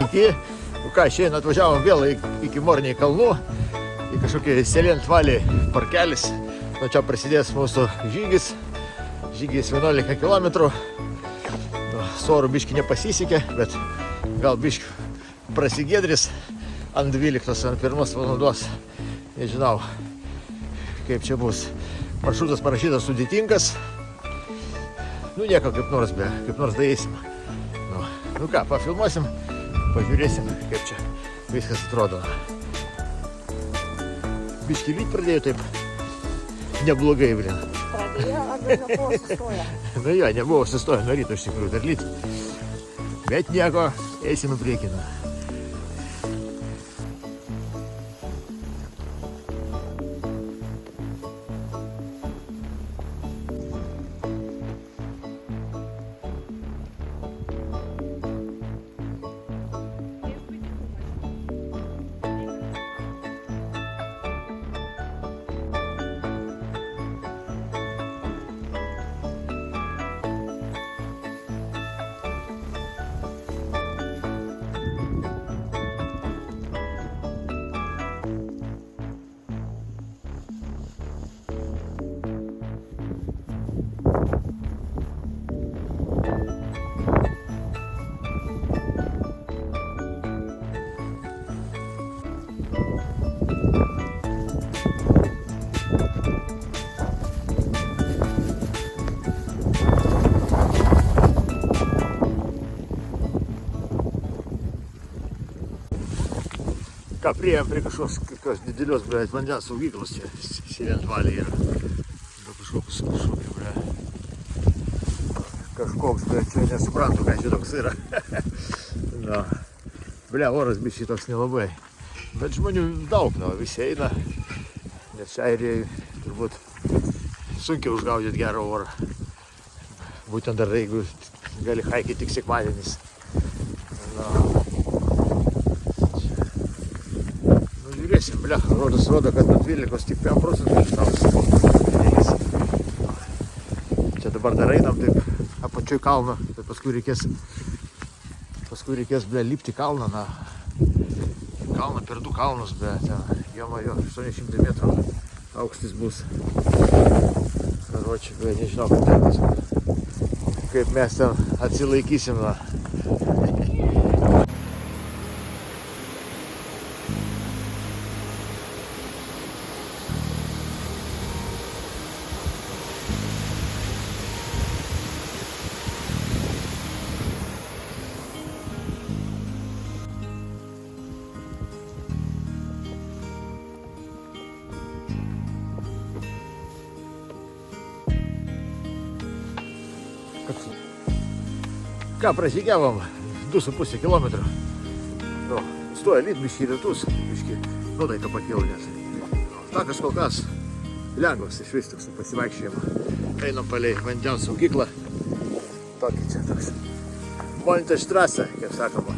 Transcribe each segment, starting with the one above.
sveiki. Ką, šiandien atvažiavom vėl iki Morniai kalnų, į kažkokį Selentvalį parkelis. Nuo čia prasidės mūsų žygis. Žygis 11 km. Su oru biški nepasisekė, bet gal biški prasigėdris ant 12, ant 1 valandos. Nežinau, kaip čia bus. Maršrutas parašytas sudėtingas. Nieko, kaip nors daeisim. Nu ką, pafilmuosim, pažiūrėsim, kaip čia viskas atrodo. Biški lyt pradėjo taip neblogai, blin. Pradėjo, ar nebuvo sustoję? Nu jo, nebuvo sustoję nuo ryto iš tikrųjų dar lyt. Bet nieko, eisim į priekį. Ką, priėjom prie kažkokios didelios, vandens saugyklos čia, Selentvalį yra. Kažkoks, čia nesuprantu, ką čia toks yra. Oras biškai toks nelabai. Bet žmonių daug, visi eina, nes čia Airijai turbūt sunkiai užgaudyti gerą orą. Būtent dar jeigu gali haikyti tik sekmadienis. Žiūrėsim, rodo, kad nuo 12 tik 5 procentų ištaus. Čia dabar dar einam taip apačioj kalną, tai paskui reikės lipti kalną, kalną per 2 kalnus, bet jo 800 metrų aukštis bus. Karočiui, nežinau, kaip mes ten atsilaikysim. Ką, pražygiavom 2,5 km. Stoja lyt biški rytus, biški nuotaika pakilo, nes takas kol kas lengvas, iš vis toks pasivaikščiojimą. Einam palei vandens saugyklą. Tokį čia toks Montestrasse, kaip sakoma.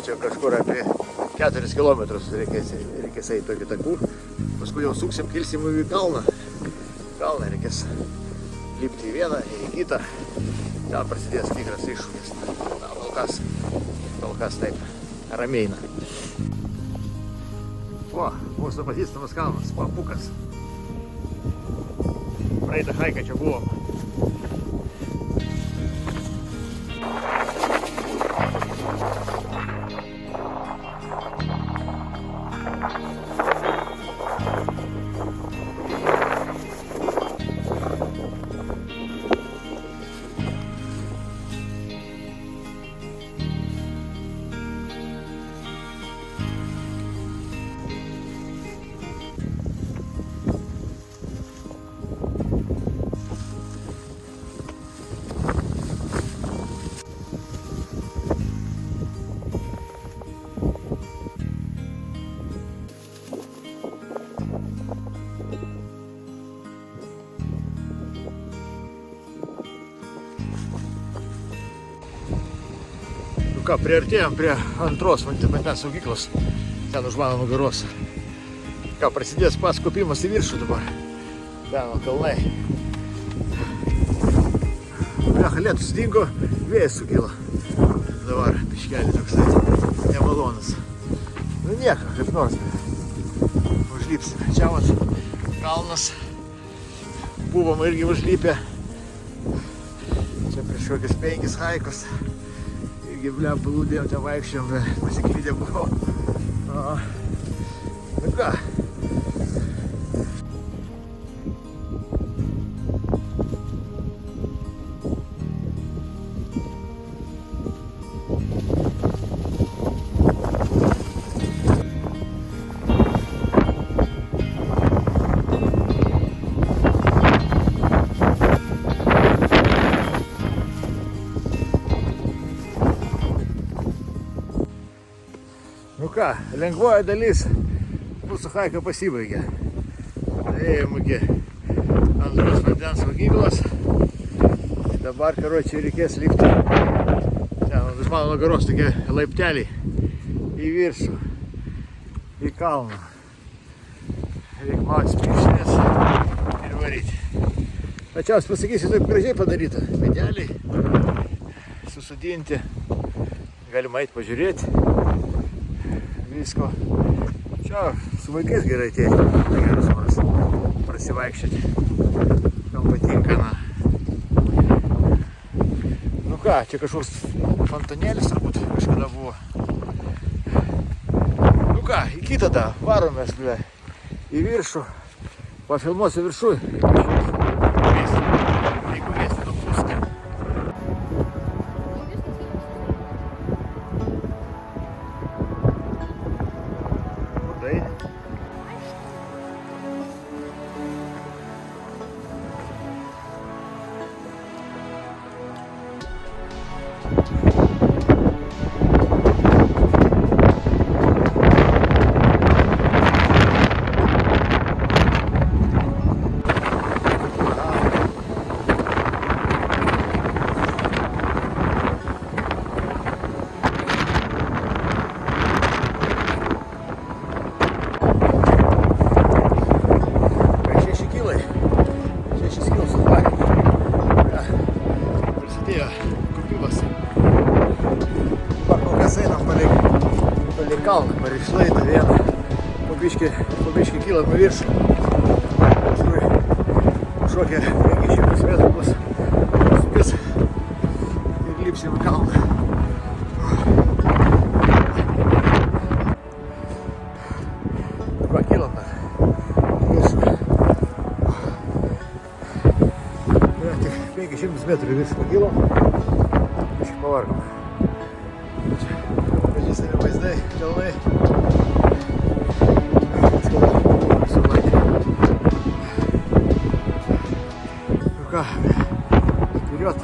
Čia kažkur apie 4 km reikės eiti tokį takų. Paskui jau suksim, kilsim į kalną. Kalną reikės lipti į vieną, į kitą. Ten prasidės tikras iššūkis. Kol kas taip ramieina. Mūsų pažįstamas kalnas, Pampukas. Praeitą haiką čia buvom. Ką, priartėjom prie antros vandens saugyklos, ten už mano nugaros. Ką, prasidės pats kopimas į viršų dabar. Ten kalnai. Lietus dingo, vėjas sukilo. Dabar biškelį toksai nemalonus. Nu nieko, kaip nors. Užlipsime. Čia vat kalnas. Buvom irgi užlipę. Čia prieš kokius 5 haikus. Irgi blem palūdėjom, ten vaikščiojom, pasiklydę buvo. Nu ką. Nu ką, lengvoji dalis mūsų haiko pasibaigė. Ėjom iki antros vandens valgyklos. Dabar, karočiui, reikės lipti. Ten, iš mano nugaros tokie laipteliai į viršų, į kalną. Reikia mautis pirštinės ir varyti. Tačiau pasakysiu, taip gražiai padaryta. Medeliai susodinti. Galima eit pažiūrėti. Visko. Čia su vaikais gerai atėjai. Geras manas prasivaikščioti. Kam patinka, na. Nu ką, čia kažkoks fontanėlis turbūt kažkada buvo. Nu ką, iki tada varomės, ble, į viršų. Pafilmuosiu viršui. Jeigu vėsti nupūsti. Kalną parišlaitą vieną, po biškį kylam į viršų, paskui šokia 500 metrų bus sukis ir lipsim į kalną. Va, kylam dar į viršų. Tik 500 metrų į viršų pakilom, biškį pavargom. Pažįstami vaizdai, kalnai. Nu ką, vперед.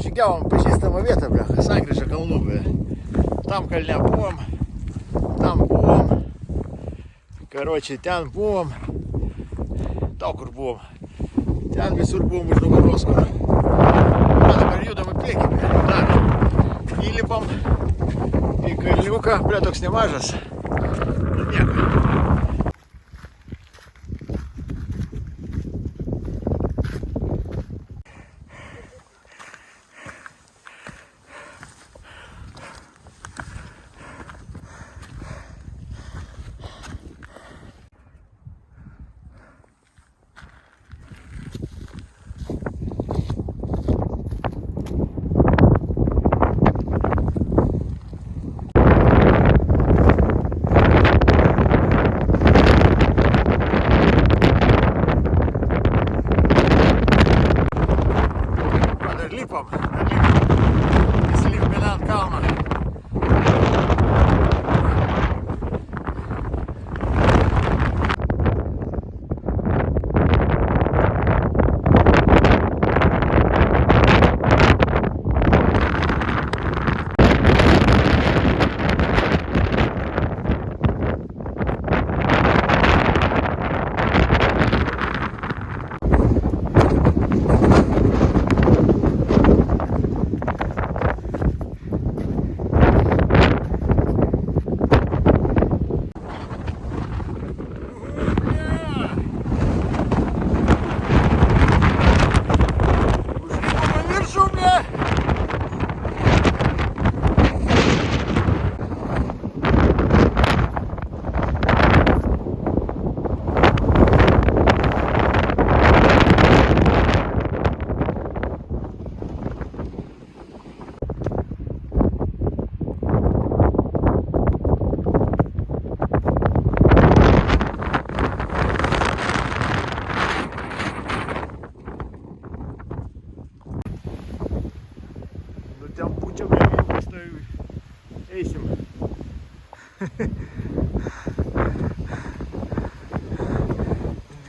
Žygiavom pažįstamą vietą, ble, Sankryža kalnų, ble. Tam kalne buvom, tam buvom, karočiui ten buvom, daug kur buvom, ten visur buvom už nugaros, kur. Mes dabar judam į priekį, ble, dar įlipam į kalniuką, ble, toks nemažas, nieko.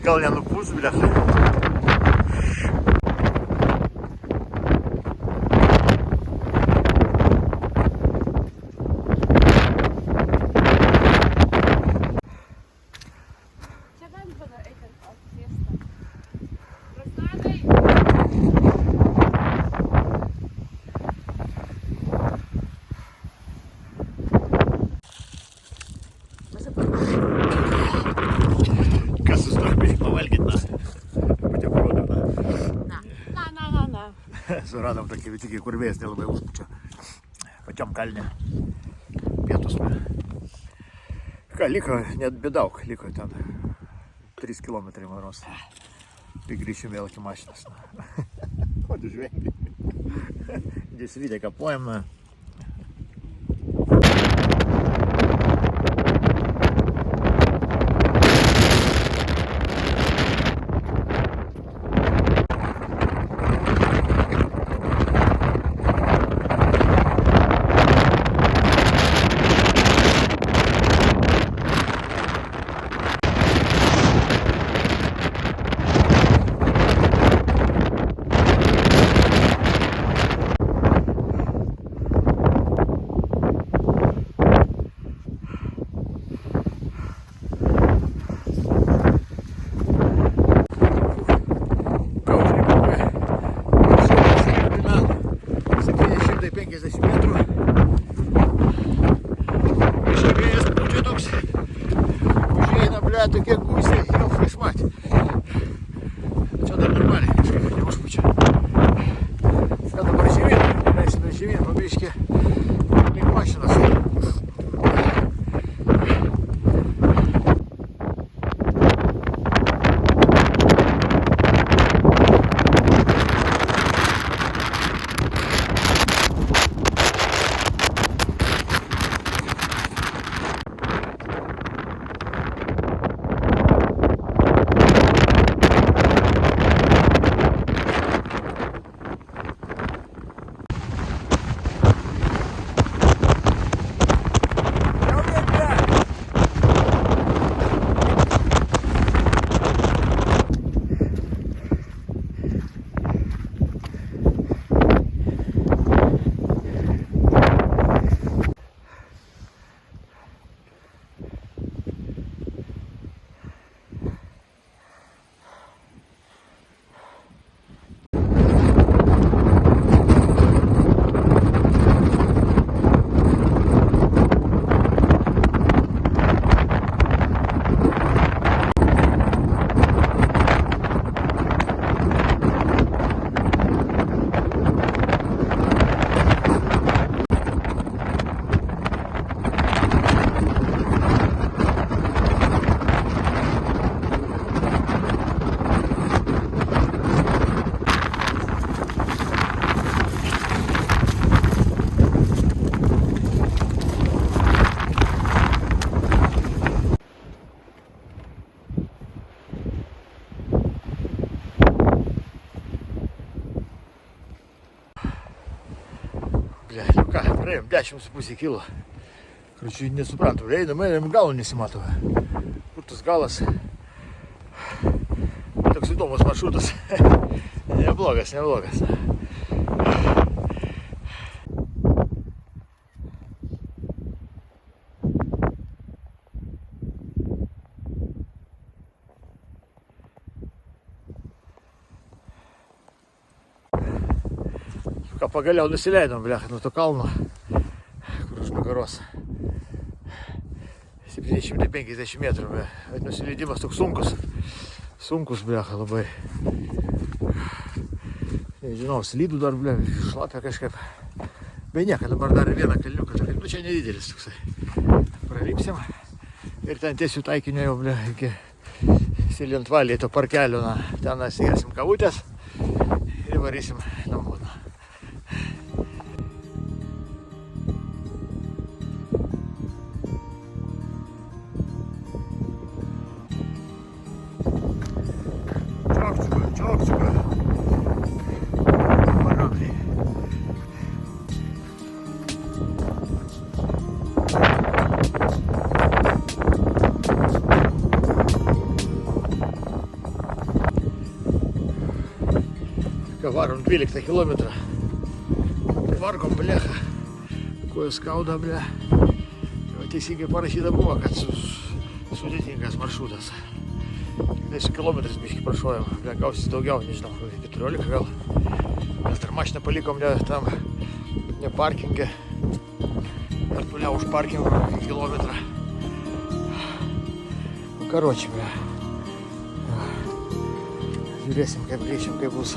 Gal nenupūs, blet. Čia galim tada eiti atsėstą. Prasidai. Kas sustoja, biškį pavalgyt, na. Patiekurodą, na. Na. Suradom tokį vitikę, kur vėjas nelabai užpučia. Pačiam kalne. Pietus. Ką, liko net bedaug, liko ten 3 kilometrai maros. Tai grįšim vėl iki mašinas. Ko tu žvengi? Dėsvytė kapuojam. Tokie gūsiai jau išmatė. Čia dar normaliai kažkaip neužpučia. Ką dabar žemyn? Leisime žemyn, pabiškį link mašinos. Bля, nu ką, praėjom 10,5 kilo. Korčiui, nesuprantu, einam, galo nesimato. Kur tas galas? Toks įdomus maršrutas. Neblogas. Ką pagaliau nusileidom, blech, nuo to kalno, kur už nugaros. 750 metrų, bet nusileidimas toks sunkus, blech, labai. Nežinau, slydų dar, blech, šlapia kažkaip. Bet nieka, dabar dar vieną kalniuką, nu čia nedidelis toksai. Pralipsim ir ten tiesių taikinio jau, blech, iki Silintvaliai to parkelio, na, ten įsigersim kavutės ir varysim namo. Čokčiuką. Marably. varom 12 kilometrą. Varkom, blecha. Kuo skauda, ble. Jau teisingai parašyta buvo, kad sudėtingas maršrutas. 10 kilometrais biškį prašojom. Ble, gausis daugiau, nežinau, 14 gal. Mes dar mašiną palikom tam ne parkingė. Dar toliau už parkingą kilometrą. Nu, karoči, ble. Žiūrėsim, kaip grįšim, kaip bus.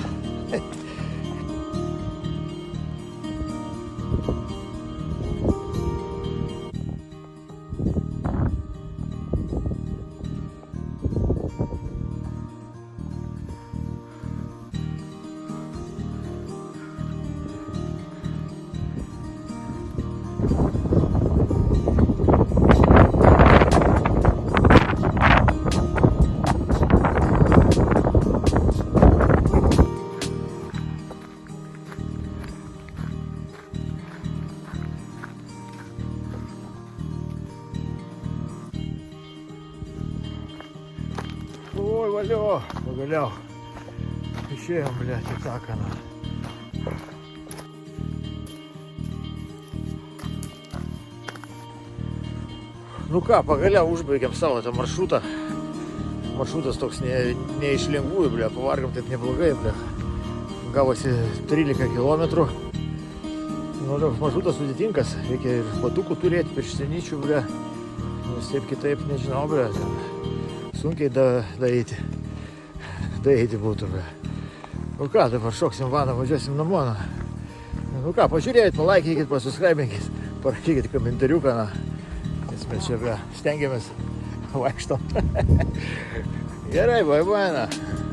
Ой, valio, pagaliau. Išėjom, blėt, į takaną. Nu ką, pagaliau užbaigėm savo tą maršrutą. Maršrutas toks ne iš lengvųjų, blė, pavargėm taip neblogai, blė. Gavosi 13 kilometrų. Nu, toks maršrutas sudėtingas, reikia ir batukų turėti, pirštiničių, blė. Nes taip kitaip nežinau, blė. Sunkiai daeiti būtų, blė. Nu ką, dabar šoksim vaną, važiuosim namo. Nu ką, pažiūrėjot, palaikykit, pasubscribinkit, parašykit komentariuką. Nes mes čia, blė, stengiamės vaikštom. Gerai, bye bye.